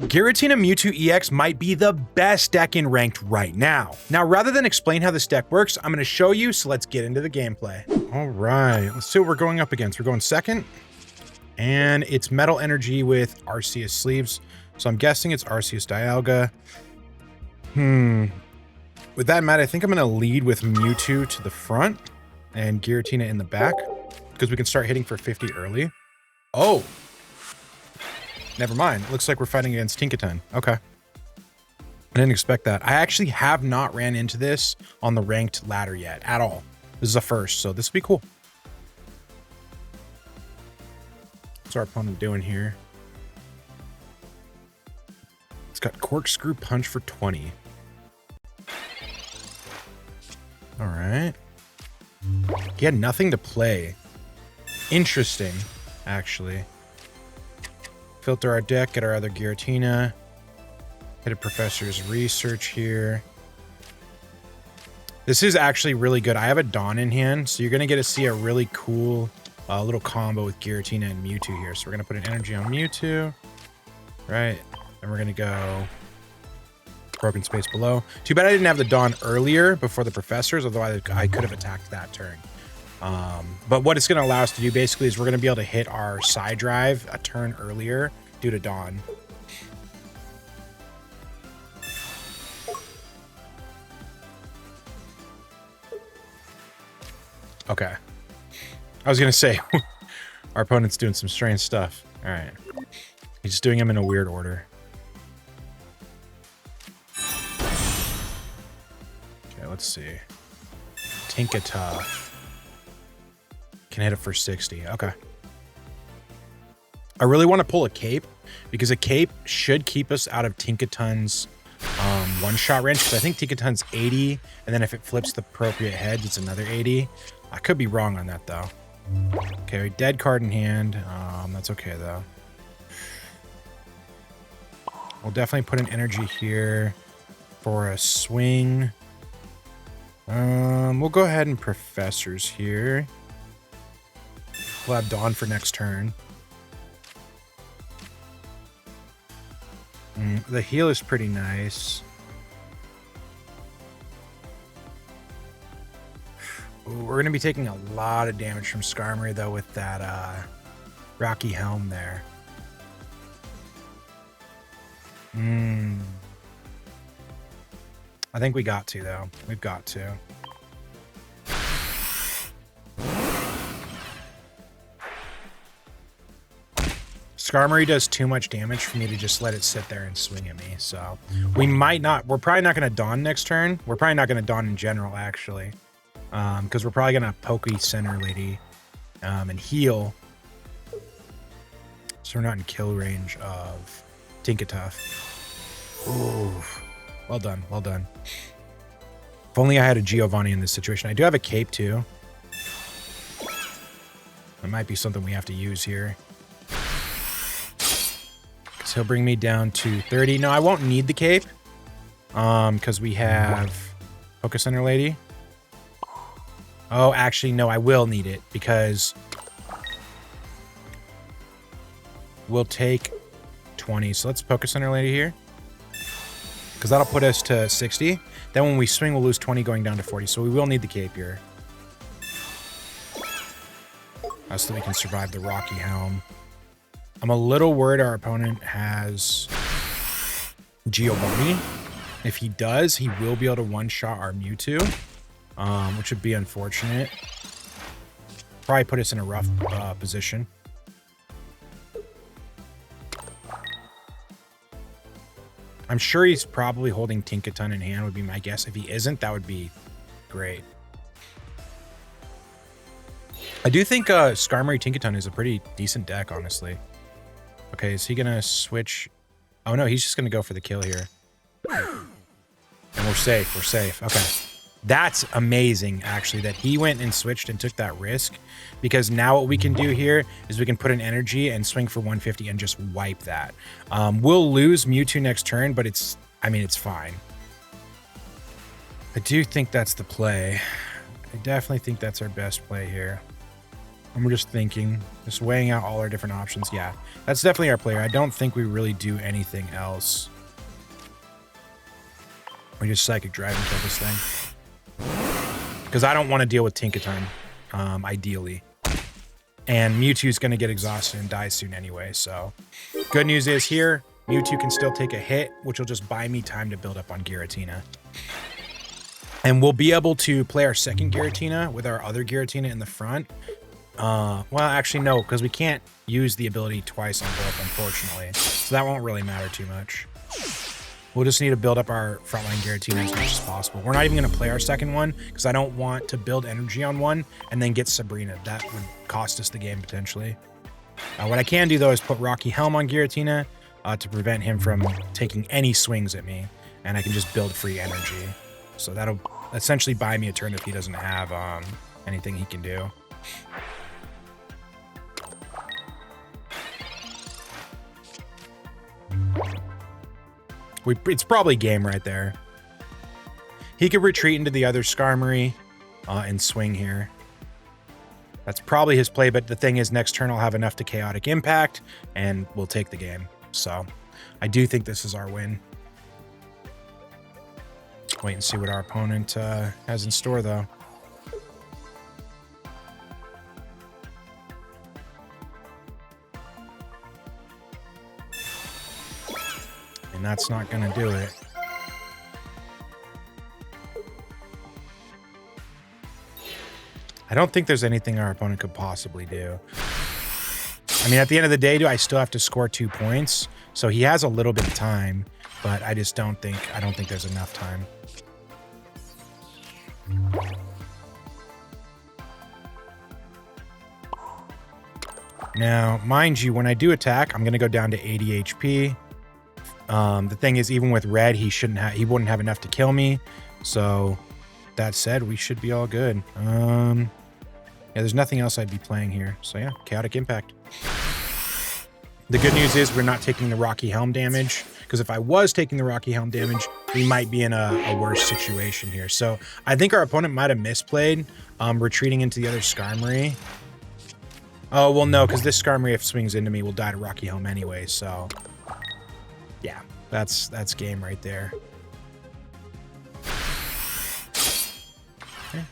Giratina Mewtwo EX might be the best deck in Ranked right now. Now, rather than explain how this deck works, I'm going to show you, so let's get into the gameplay. All right, let's see what we're going up against. We're going second, and it's Metal Energy with Arceus Sleeves. So I'm guessing it's Arceus Dialga. With that in mind, I think I'm going to lead with Mewtwo to the front and Giratina in the back, because we can start hitting for 50 early. Oh! Never mind. Looks like we're fighting against Tinkaton. Okay. I didn't expect that. I actually have not ran into this on the ranked ladder yet at all. This is a first, so this will be cool. What's our opponent doing here? It's got Corkscrew Punch for 20. All right. He had nothing to play. Interesting, actually. Filter our deck, get our other Giratina. Hit a Professor's Research here. This is actually really good. I have a Dawn in hand, so you're going to get to see a really cool little combo with Giratina and Mewtwo here. So we're going to put an energy on Mewtwo. Right. And we're going to go Broken Space below. Too bad I didn't have the Dawn earlier before the Professors, although I could have attacked that turn. But what it's going to allow us to do basically is we're going to be able to hit our side drive a turn earlier due to Dawn. Okay. I was going to say, our opponent's doing some strange stuff. All right. He's just doing them in a weird order. Okay, let's see. Tinkaton. Can hit it for 60. Okay. I really want to pull a cape because a cape should keep us out of Tinkaton's one-shot range, because I think Tinkaton's 80, and then if it flips the appropriate heads, it's another 80. I could be wrong on that, though. Okay, dead card in hand. That's okay, though. We'll definitely put an energy here for a swing. We'll go ahead and Professors here. We'll have Dawn for next turn. The heal is pretty nice. Ooh, we're going to be taking a lot of damage from Skarmory, though, with that Rocky Helm there. I think we got to, though. We've got to. Skarmory does too much damage for me to just let it sit there and swing at me, so we might not. We're probably not going to Dawn next turn. We're probably not going to Dawn in general, actually, because we're probably going to Poké Center Lady and heal, so we're not in kill range of Tinkaton. Ooh, well done, well done. If only I had a Giovanni in this situation. I do have a cape too. It might be something we have to use here. He'll bring me down to 30. No, I won't need the cape because we have Poké Center Lady. Oh, actually, no, I will need it because we'll take 20. So let's Poké Center Lady here because that'll put us to 60. Then when we swing, we'll lose 20 going down to 40. So we will need the cape here so that we can survive the Rocky Helm. I'm a little worried our opponent has Giovanni. If he does, he will be able to one-shot our Mewtwo, which would be unfortunate. Probably put us in a rough position. I'm sure he's probably holding Tinkaton in hand, would be my guess. If he isn't, that would be great. I do think Skarmory Tinkaton is a pretty decent deck, honestly. Okay, is he gonna switch? Oh no, he's just gonna go for the kill here. And we're safe, we're safe. Okay. That's amazing, actually, that he went and switched and took that risk, because now what we can do here is we can put an energy and swing for 150 and just wipe that. We'll lose Mewtwo next turn, but it's fine. I do think that's the play. I definitely think that's our best play here. And we're just thinking, just weighing out all our different options. Yeah, that's definitely our player. I don't think we really do anything else. We just Psychic Drive and kill this thing. Because I don't want to deal with Tinkaton, ideally. And Mewtwo's going to get exhausted and die soon anyway, so... Good news is here, Mewtwo can still take a hit, which will just buy me time to build up on Giratina. And we'll be able to play our second Giratina with our other Giratina in the front. Well, actually, no, because we can't use the ability twice on both, unfortunately. So that won't really matter too much. We'll just need to build up our frontline Giratina as much as possible. We're not even going to play our second one, because I don't want to build energy on one and then get Sabrina. That would cost us the game, potentially. What I can do, though, is put Rocky Helm on Giratina to prevent him from taking any swings at me. And I can just build free energy. So that'll essentially buy me a turn if he doesn't have anything he can do. It's probably game right there. He could retreat into the other Skarmory and swing here. That's probably his play, but the thing is, next turn I'll have enough to Chaotic Impact, and we'll take the game. So, I do think this is our win. Wait and see what our opponent has in store, though. And that's not going to do it. I don't think there's anything our opponent could possibly do. I mean, at the end of the day, I still have to score 2 points. So he has a little bit of time, but I just don't think there's enough time. Now, mind you, when I do attack, I'm going to go down to 80 HP. The thing is, even with red, he wouldn't have enough to kill me. So that said, we should be all good. Yeah, there's nothing else I'd be playing here. So yeah, Chaotic Impact. The good news is we're not taking the Rocky Helm damage, because if I was taking the Rocky Helm damage, we might be in a worse situation here. So I think our opponent might have misplayed, retreating into the other Skarmory. Oh, well, no, because this Skarmory, if it swings into me, will die to Rocky Helm anyway, so... Yeah, that's game right there. Okay.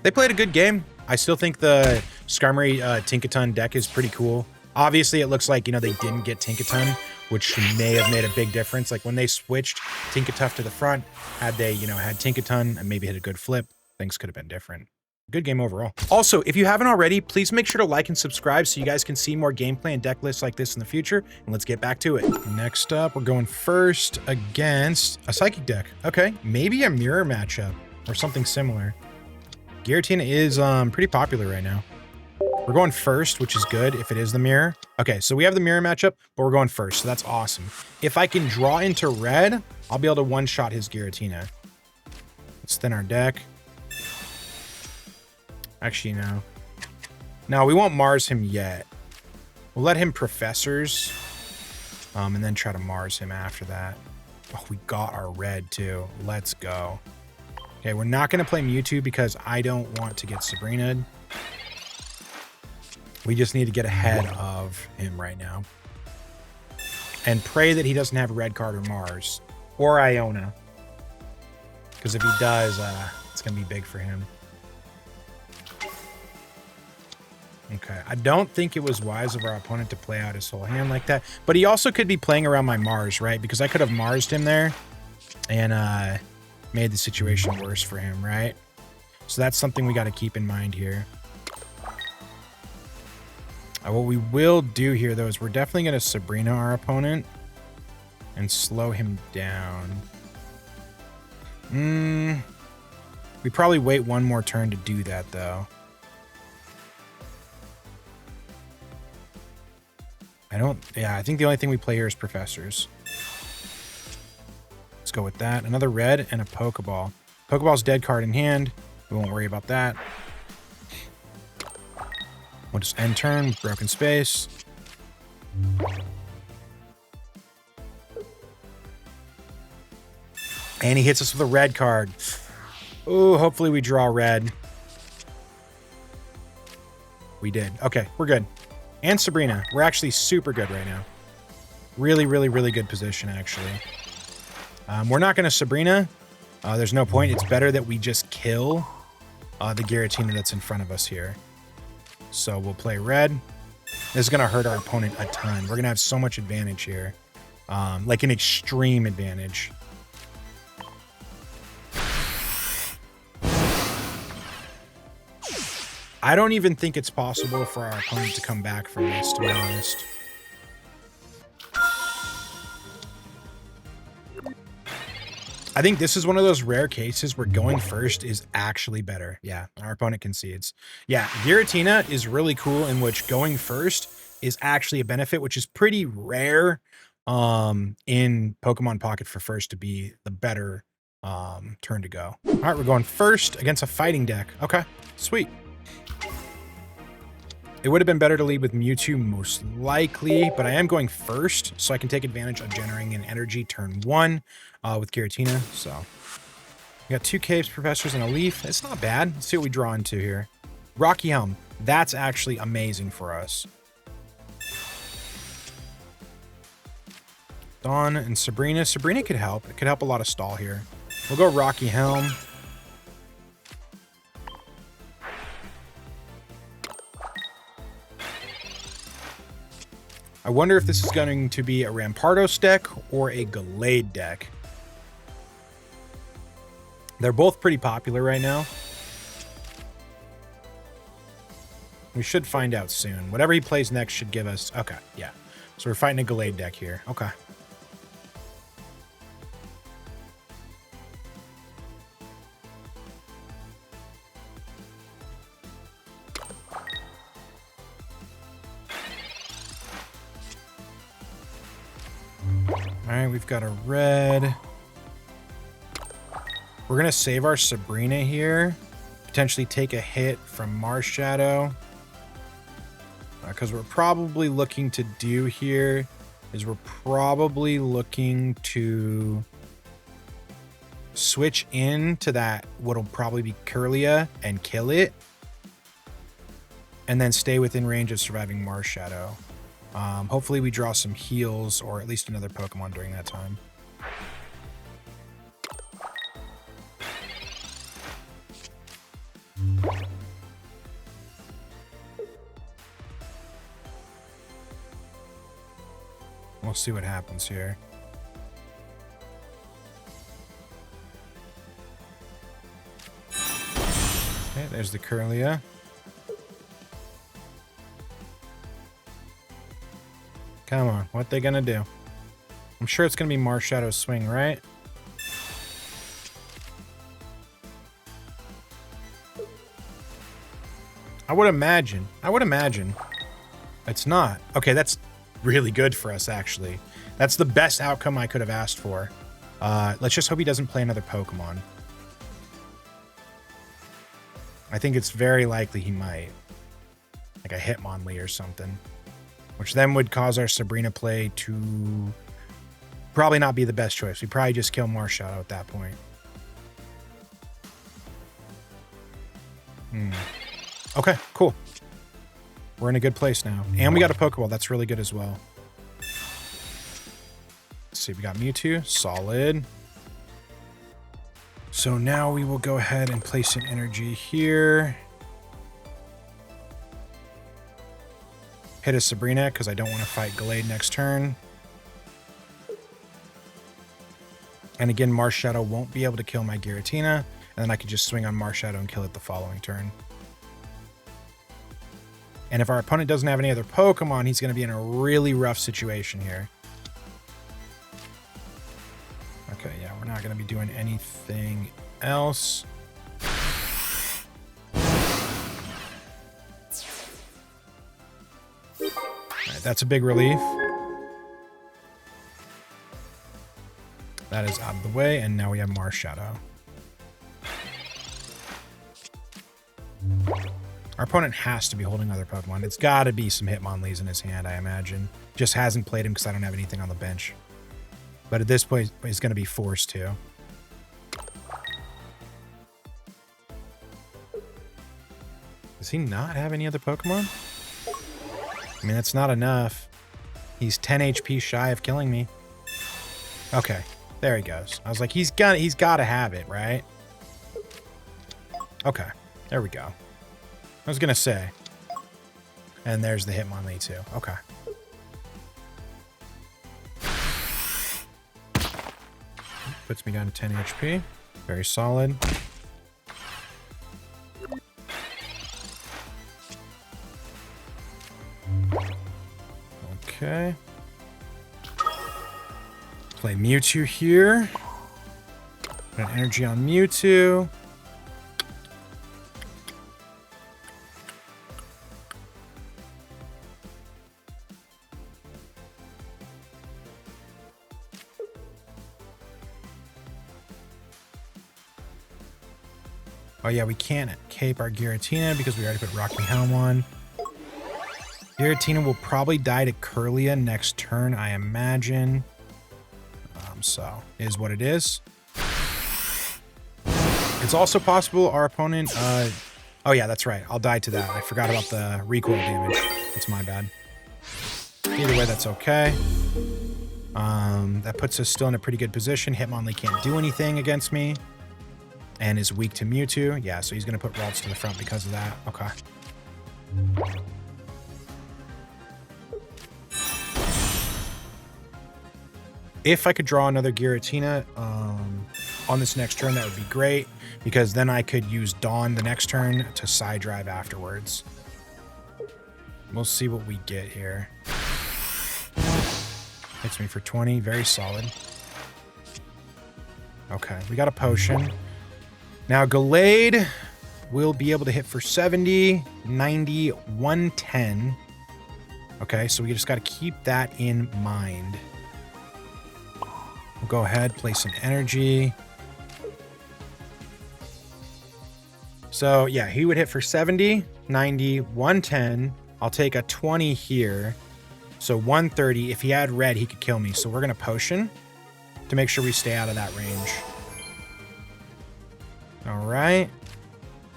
They played a good game. I still think the Skarmory Tinkaton deck is pretty cool. Obviously, it looks like, you know, they didn't get Tinkaton, which may have made a big difference. Like when they switched Tinkatuff to the front, had they, you know, had Tinkaton and maybe hit a good flip, things could have been different. Good game overall. Also, if you haven't already, please make sure to like and subscribe so you guys can see more gameplay and deck lists like this in the future. And let's get back to it. Next up, we're going first against a Psychic deck. Okay, maybe a mirror matchup or something similar. Giratina is pretty popular right now. We're going first, which is good if it is the mirror. Okay, so we have the mirror matchup, but we're going first, so that's awesome. If I can draw into red, I'll be able to one-shot his Giratina. Let's thin our deck. Actually, no. No, we won't Mars him yet. We'll let him Professors, and then try to Mars him after that. Oh, we got our red, too. Let's go. Okay, we're not going to play Mewtwo because I don't want to get Sabrina. We just need to get ahead of him right now. And pray that he doesn't have a red card or Mars. Or Iona. Because if he does, it's going to be big for him. Okay, I don't think it was wise of our opponent to play out his whole hand like that. But he also could be playing around my Mars, right? Because I could have Marsed him there and made the situation worse for him, right? So that's something we got to keep in mind here. What we will do here, though, is we're definitely going to Sabrina our opponent and slow him down. We probably wait one more turn to do that, though. I think the only thing we play here is Professors. Let's go with that. Another red and a Pokeball. Pokeball's dead card in hand. We won't worry about that. We'll just end turn, Broken Space. And he hits us with a red card. Ooh, hopefully we draw red. We did. Okay, we're good. And Sabrina. We're actually super good right now. Really, really, really good position, actually. We're not going to Sabrina. There's no point. It's better that we just kill the Giratina that's in front of us here. So we'll play red. This is going to hurt our opponent a ton. We're going to have so much advantage here. Like an extreme advantage. I don't even think it's possible for our opponent to come back from this, to be honest. I think this is one of those rare cases where going first is actually better. Yeah, our opponent concedes. Yeah, Giratina is really cool in which going first is actually a benefit, which is pretty rare in Pokemon Pocket for first to be the better turn to go. All right, we're going first against a fighting deck. Okay, sweet. It would have been better to lead with Mewtwo most likely, but I am going first, so I can take advantage of generating an energy turn 1 with Giratina. So we got 2 Caves, Professors, and a Leaf. It's not bad. Let's see what we draw into here. Rocky Helm. That's actually amazing for us. Dawn and Sabrina. Sabrina could help. It could help a lot of stall here. We'll go Rocky Helm. I wonder if this is going to be a Rampardos deck or a Gallade deck. They're both pretty popular right now. We should find out soon. Whatever he plays next should give us... Okay, yeah. So we're fighting a Gallade deck here. Okay. All right, we've got a red. We're going to save our Sabrina here. Potentially take a hit from Marshadow. Because we're probably looking to do here is we're probably looking to switch into that what'll probably be Kirlia and kill it. And then stay within range of surviving Marshadow. Hopefully we draw some heals or at least another Pokemon during that time. We'll see what happens here. Okay, there's the Kirlia. Come on, what they gonna do? I'm sure it's gonna be Marshadow's swing, right? I would imagine. It's not. Okay, that's really good for us, actually. That's the best outcome I could have asked for. Let's just hope he doesn't play another Pokemon. I think it's very likely he might. Like a Hitmonlee or something. Which then would cause our Sabrina play to probably not be the best choice. We'd probably just kill Marshadow at that point. Okay, cool. We're in a good place now. And we got a Pokeball. That's really good as well. Let's see, we got Mewtwo. Solid. So now we will go ahead and place an energy here. Hit a Sabrina because I don't want to fight Gallade next turn. And again, Marshadow won't be able to kill my Giratina. And then I could just swing on Marshadow and kill it the following turn. And if our opponent doesn't have any other Pokemon, he's going to be in a really rough situation here. Okay, yeah, we're not going to be doing anything else. Alright, that's a big relief. That is out of the way, and now we have Marshadow. Our opponent has to be holding other Pokemon. It's got to be some Hitmonlees in his hand, I imagine. Just hasn't played him because I don't have anything on the bench. But at this point, he's going to be forced to. Does he not have any other Pokemon? I mean, that's not enough. He's 10 HP shy of killing me. Okay, there he goes. I was like, he's got to have it, right? Okay, there we go. I was gonna say. And there's the Hitmonlee too. Okay. Puts me down to 10 HP. Very solid. Okay. Play Mewtwo here. Put an energy on Mewtwo. Oh yeah, we can't cape our Giratina because we already put Rock Me Helm on. Giratina will probably die to Kirlia next turn, I imagine. So, is what it is. It's also possible our opponent... oh yeah, that's right. I'll die to that. I forgot about the recoil damage. It's my bad. Either way, that's okay. That puts us still in a pretty good position. Hitmonlee can't do anything against me. And is weak to Mewtwo. Yeah, so he's going to put Ralts to the front because of that. Okay. If I could draw another Giratina on this next turn, that would be great. Because then I could use Dawn the next turn to side drive afterwards. We'll see what we get here. Hits me for 20. Very solid. Okay, we got a potion. Now, Gallade will be able to hit for 70, 90, 110. Okay, so we just got to keep that in mind. We'll go ahead, place an energy. So, yeah, he would hit for 70, 90, 110. I'll take a 20 here. So, 130. If he had red, he could kill me. So, we're going to potion to make sure we stay out of that range. All right.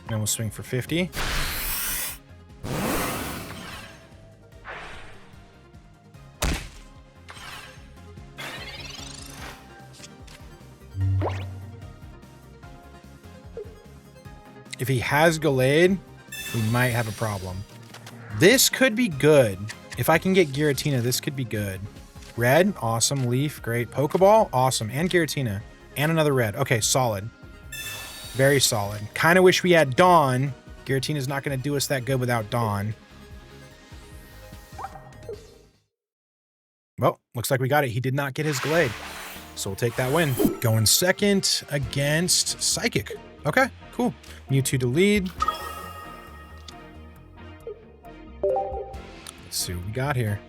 Then we'll swing for 50. If he has Gallade, we might have a problem. This could be good. If I can get Giratina, this could be good. Red, awesome. Leaf, great. Poké Ball, awesome. And Giratina. And another red. Okay, solid. Very solid. Kind of wish we had Dawn. Giratina's not going to do us that good without Dawn. Well, looks like we got it. He did not get his Gallade. So we'll take that win. Going second against Psychic. Okay, cool. Mewtwo to lead. Let's see what we got here.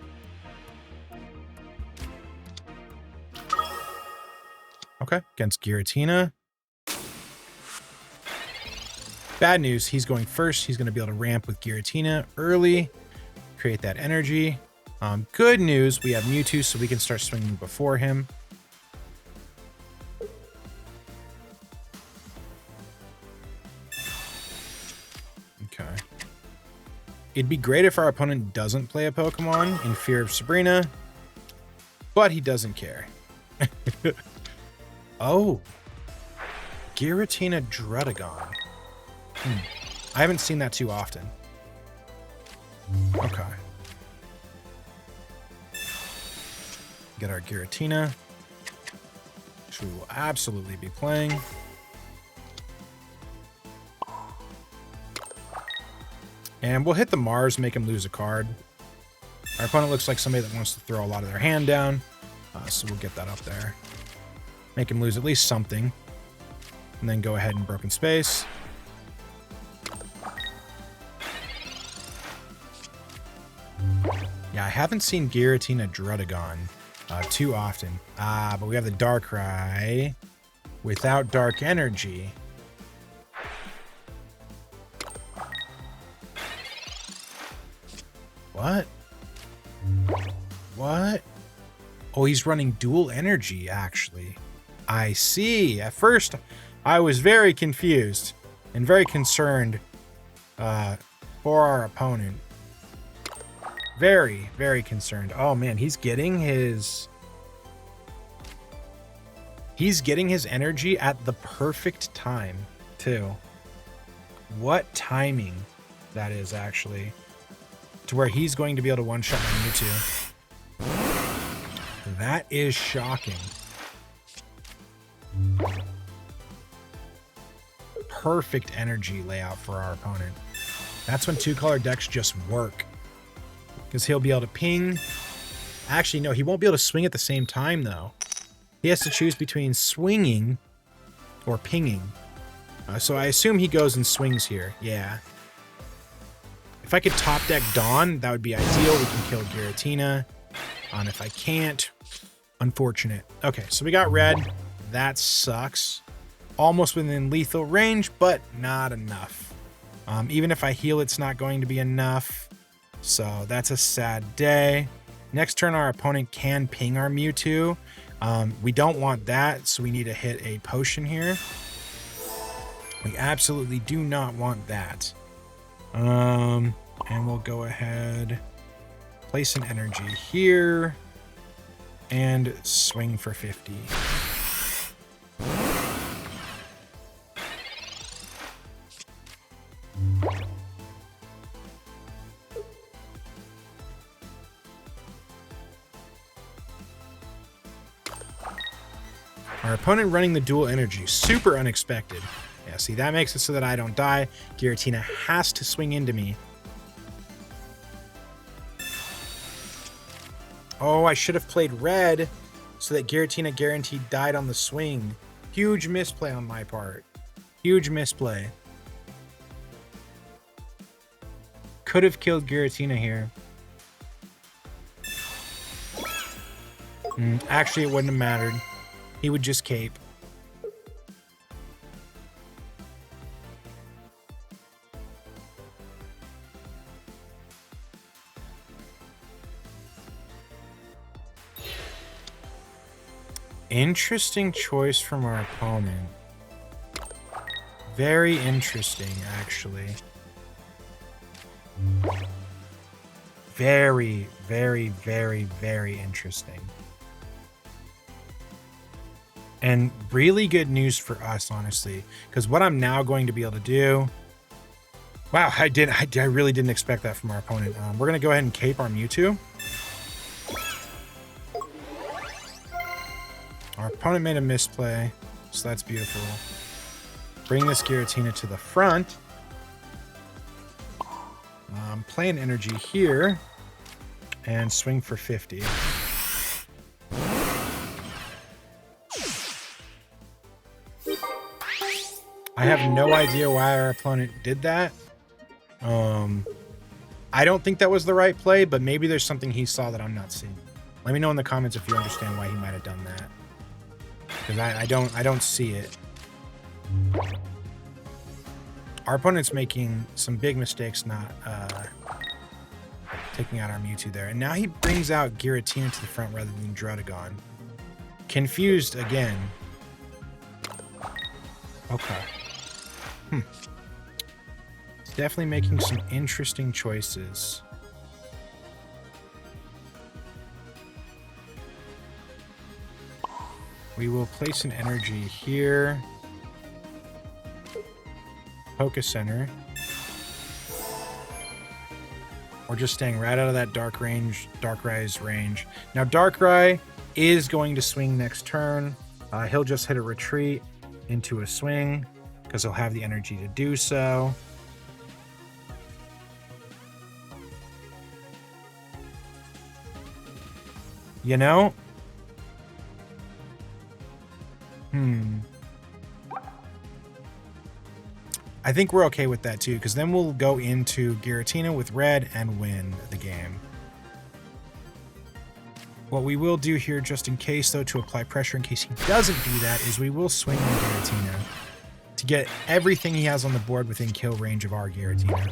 Okay, against Giratina. Bad news, he's going first. He's going to be able to ramp with Giratina early, create that energy. Good news, we have Mewtwo, so we can start swinging before him. Okay. It'd be great if our opponent doesn't play a Pokemon in fear of Sabrina, but he doesn't care. Oh. Giratina Druddigon. I haven't seen that too often. Okay. Get our Giratina, which we will absolutely be playing. And we'll hit the Mars, make him lose a card. Our opponent looks like somebody that wants to throw a lot of their hand down. So we'll get that up there. Make him lose at least something. And then go ahead and Broken Space. Yeah, I haven't seen Giratina Druddigon too often. But we have the Darkrai without Dark Energy. What? What? Oh, he's running dual energy, actually. I see. At first, I was very confused and very concerned for our opponent. Very, very concerned. Oh man, he's getting his energy at the perfect time, too. What timing that is, actually. To where he's going to be able to one-shot my Mewtwo. That is shocking. Perfect energy layout for our opponent. That's when two-color decks just work. Because he'll be able to ping. Actually, no, he won't be able to swing at the same time, though. He has to choose between swinging or pinging. So I assume he goes and swings here. Yeah. If I could top deck Dawn, that would be ideal. We can kill Giratina. And if I can't, unfortunate. Okay, so we got red. That sucks. Almost within lethal range, but not enough. Even if I heal, it's not going to be enough. So that's a sad day. Next turn, our opponent can ping our Mewtwo. We don't want that, so we need to hit a potion here. We absolutely do not want that. And we'll go ahead, place an energy here, and swing for 50. Our opponent running the dual energy. Super unexpected. Yeah, see, that makes it so that I don't die. Giratina has to swing into me. Oh, I should have played red so that Giratina guaranteed died on the swing. Huge misplay on my part. Huge misplay. Could have killed Giratina here. Actually, it wouldn't have mattered. He would just cape. Interesting choice from our opponent. Very interesting, actually. Very, very, very, very interesting. And really good news for us, honestly, because what I'm now going to be able to do... Wow, I really didn't expect that from our opponent. We're going to go ahead and cape our Mewtwo. Our opponent made a misplay, so that's beautiful. Bring this Giratina to the front. Play an energy here, and swing for 50. I have no idea why our opponent did that. I don't think that was the right play, but maybe there's something he saw that I'm not seeing. Let me know in the comments if you understand why he might have done that. Because I don't see it. Our opponent's making some big mistakes not taking out our Mewtwo there. And now he brings out Giratina to the front rather than Druddigon. Confused again. Okay. He's definitely making some interesting choices. We will place an energy here. Poké Center. We're just staying right out of that Darkrai's range. Now Darkrai is going to swing next turn. He'll just hit a retreat into a swing because he'll have the energy to do so. You know? I think we're okay with that too, because then we'll go into Giratina with red and win the game. What we will do here, just in case though, to apply pressure in case he doesn't do that, is we will swing on Giratina to get everything he has on the board within kill range of our Giratina.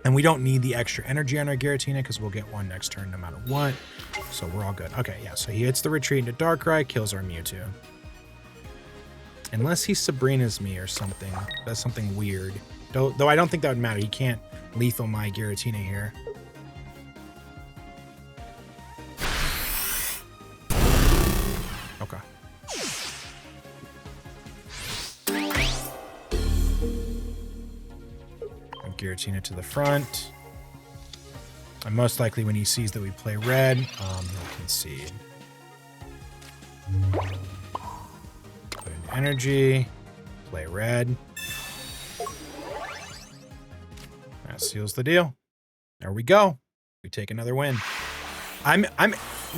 And we don't need the extra energy on our Giratina because we'll get one next turn no matter what. So we're all good. Okay, yeah, so he hits the retreat into Darkrai, kills our Mewtwo. Unless he Sabrina's me or something. That's something weird. Though I don't think that would matter. He can't lethal my Giratina here. Okay. Giratina to the front. And most likely when he sees that we play red, he'll concede. Put in energy. Play red. That seals the deal. There we go. We take another win. I'm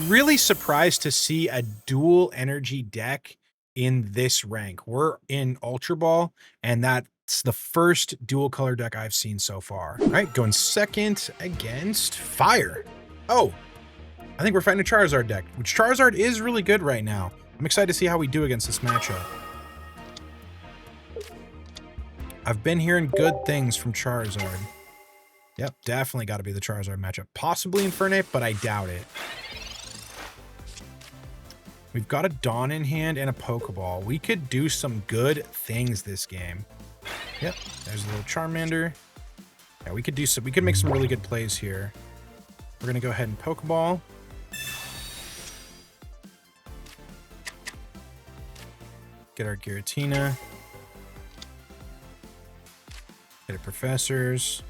really surprised to see a dual energy deck in this rank. We're in Ultra Ball, and that's the first dual color deck I've seen so far. All right, going second against Fire. Oh, I think we're fighting a Charizard deck, which Charizard is really good right now. I'm excited to see how we do against this matchup. I've been hearing good things from Charizard. Yep, definitely got to be the Charizard matchup. Possibly Infernape, but I doubt it. We've got a Dawn in hand and a Pokeball. We could do some good things this game. Yep, there's a little Charmander. Yeah, we could make some really good plays here. We're gonna go ahead and Pokeball. Get our Giratina. Get a Professors.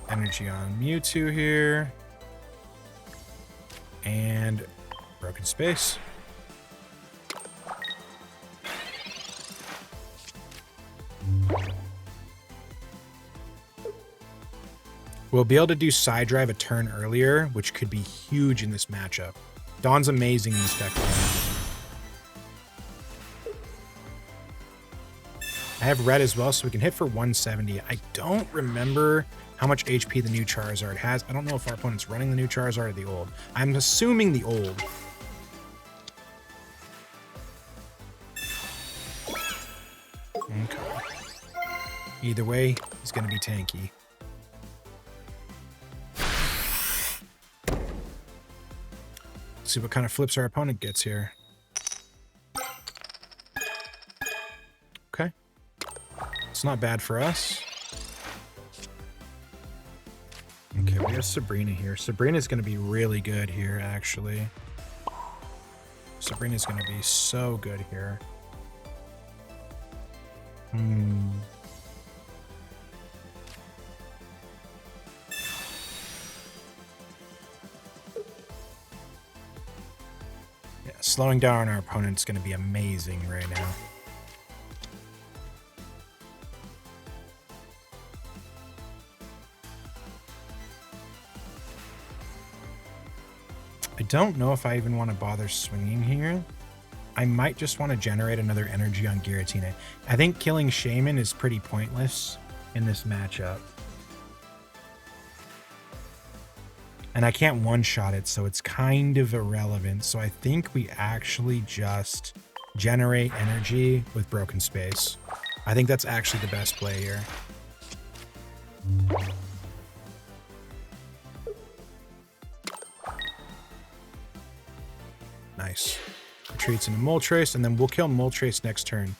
Energy on Mewtwo here. And Broken Space. We'll be able to do Side Drive a turn earlier, which could be huge in this matchup. Dawn's amazing in this deck. I have red as well, so we can hit for 170. I don't remember how much HP the new Charizard has. I don't know if our opponent's running the new Charizard or the old. I'm assuming the old. Okay. Either way, he's going to be tanky. Let's see what kind of flips our opponent gets here. Okay. It's not bad for us. Okay, we have Sabrina here. Sabrina's going to be really good here, actually. Sabrina's going to be so good here. Yeah, slowing down our opponent's going to be amazing right now. I don't know if I even want to bother swinging here. I might just want to generate another energy on Giratina. I think killing Shaman is pretty pointless in this matchup. And I can't one-shot it, so it's kind of irrelevant. So I think we actually just generate energy with Broken Space. I think that's actually the best play here. Nice. Retreats into Moltres, and then we'll kill Moltres next turn.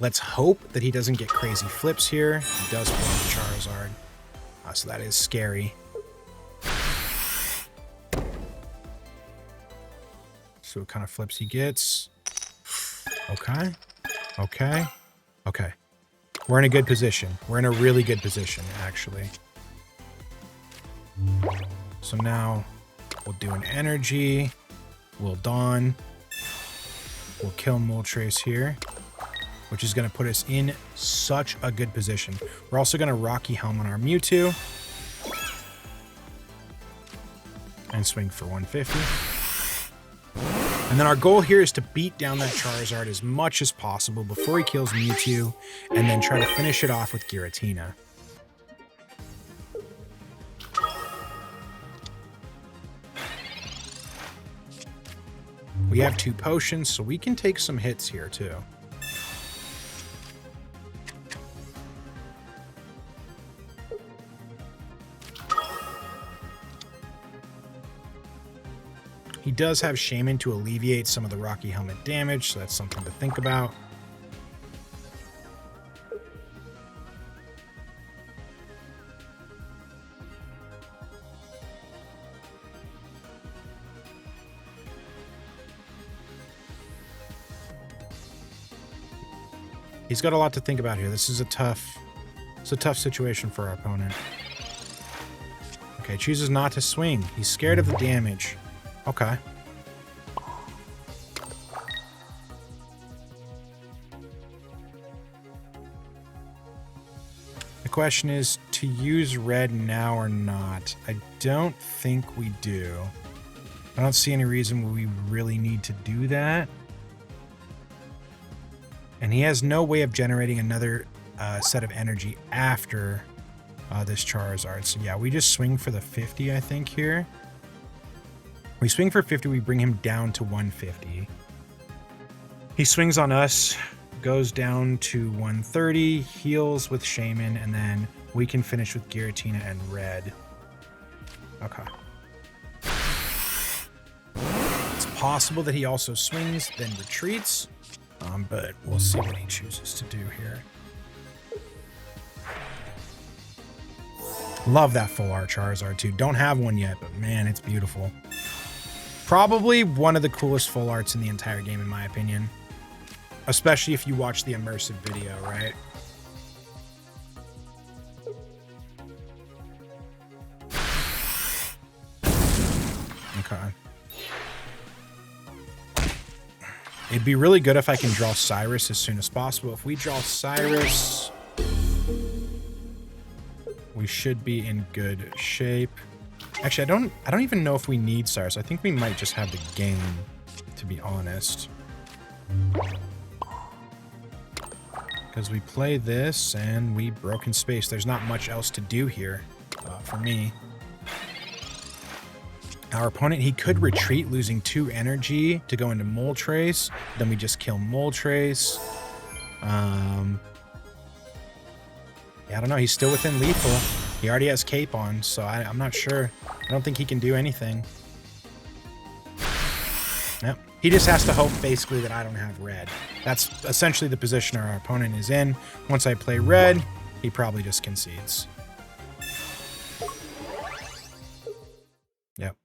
Let's hope that he doesn't get crazy flips here. He does pull out the Charizard. So that is scary. So what kind of flips he gets. Okay. Okay. Okay. We're in a good position. We're in a really good position, actually. So now we'll do an energy. We'll Dawn. We'll kill Moltres here, which is going to put us in such a good position. We're also going to Rocky Helm on our Mewtwo. And swing for 150. And then our goal here is to beat down that Charizard as much as possible before he kills Mewtwo, and then try to finish it off with Giratina. We have 2 potions, so we can take some hits here too. He does have Shaman to alleviate some of the Rocky Helmet damage, so that's something to think about. He's got a lot to think about here. This is a tough situation for our opponent. Okay, chooses not to swing. He's scared of the damage. Okay. The question is to use red now or not. I don't think we do. I don't see any reason we really need to do that. And he has no way of generating another set of energy after this Charizard. So yeah, we just swing for the 50, I think, here. We swing for 50, we bring him down to 150. He swings on us, goes down to 130, heals with Shaman, and then we can finish with Giratina and red. Okay. It's possible that he also swings, then retreats. But we'll see what he chooses to do here. Love that full art Charizard too. Don't have one yet, but man, it's beautiful. Probably one of the coolest full arts in the entire game, in my opinion. Especially if you watch the immersive video, right? Okay. It'd be really good if I can draw Cyrus as soon as possible. If we draw Cyrus, we should be in good shape. Actually, I don't even know if we need Cyrus. I think we might just have the game, to be honest. Because we play this and we broken space. There's not much else to do here for me. Our opponent, he could retreat, losing 2 energy to go into Moltres. Then we just kill Moltres. Yeah, I don't know. He's still within lethal. He already has Cape on, so I'm not sure. I don't think he can do anything. Yep. He just has to hope, basically, that I don't have red. That's essentially the position our opponent is in. Once I play red, he probably just concedes. Yep.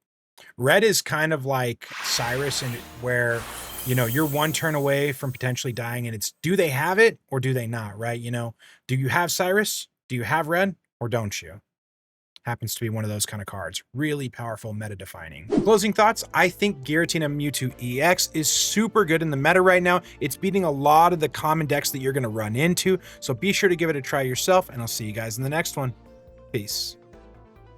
Red is kind of like Cyrus, in where, you know, you're one turn away from potentially dying, and it's, do they have it or do they not, right? You know, do you have Cyrus? Do you have red or don't you? Happens to be one of those kind of cards. Really powerful, meta-defining. Closing thoughts, I think Giratina Mewtwo EX is super good in the meta right now. It's beating a lot of the common decks that you're going to run into, so be sure to give it a try yourself, and I'll see you guys in the next one. Peace.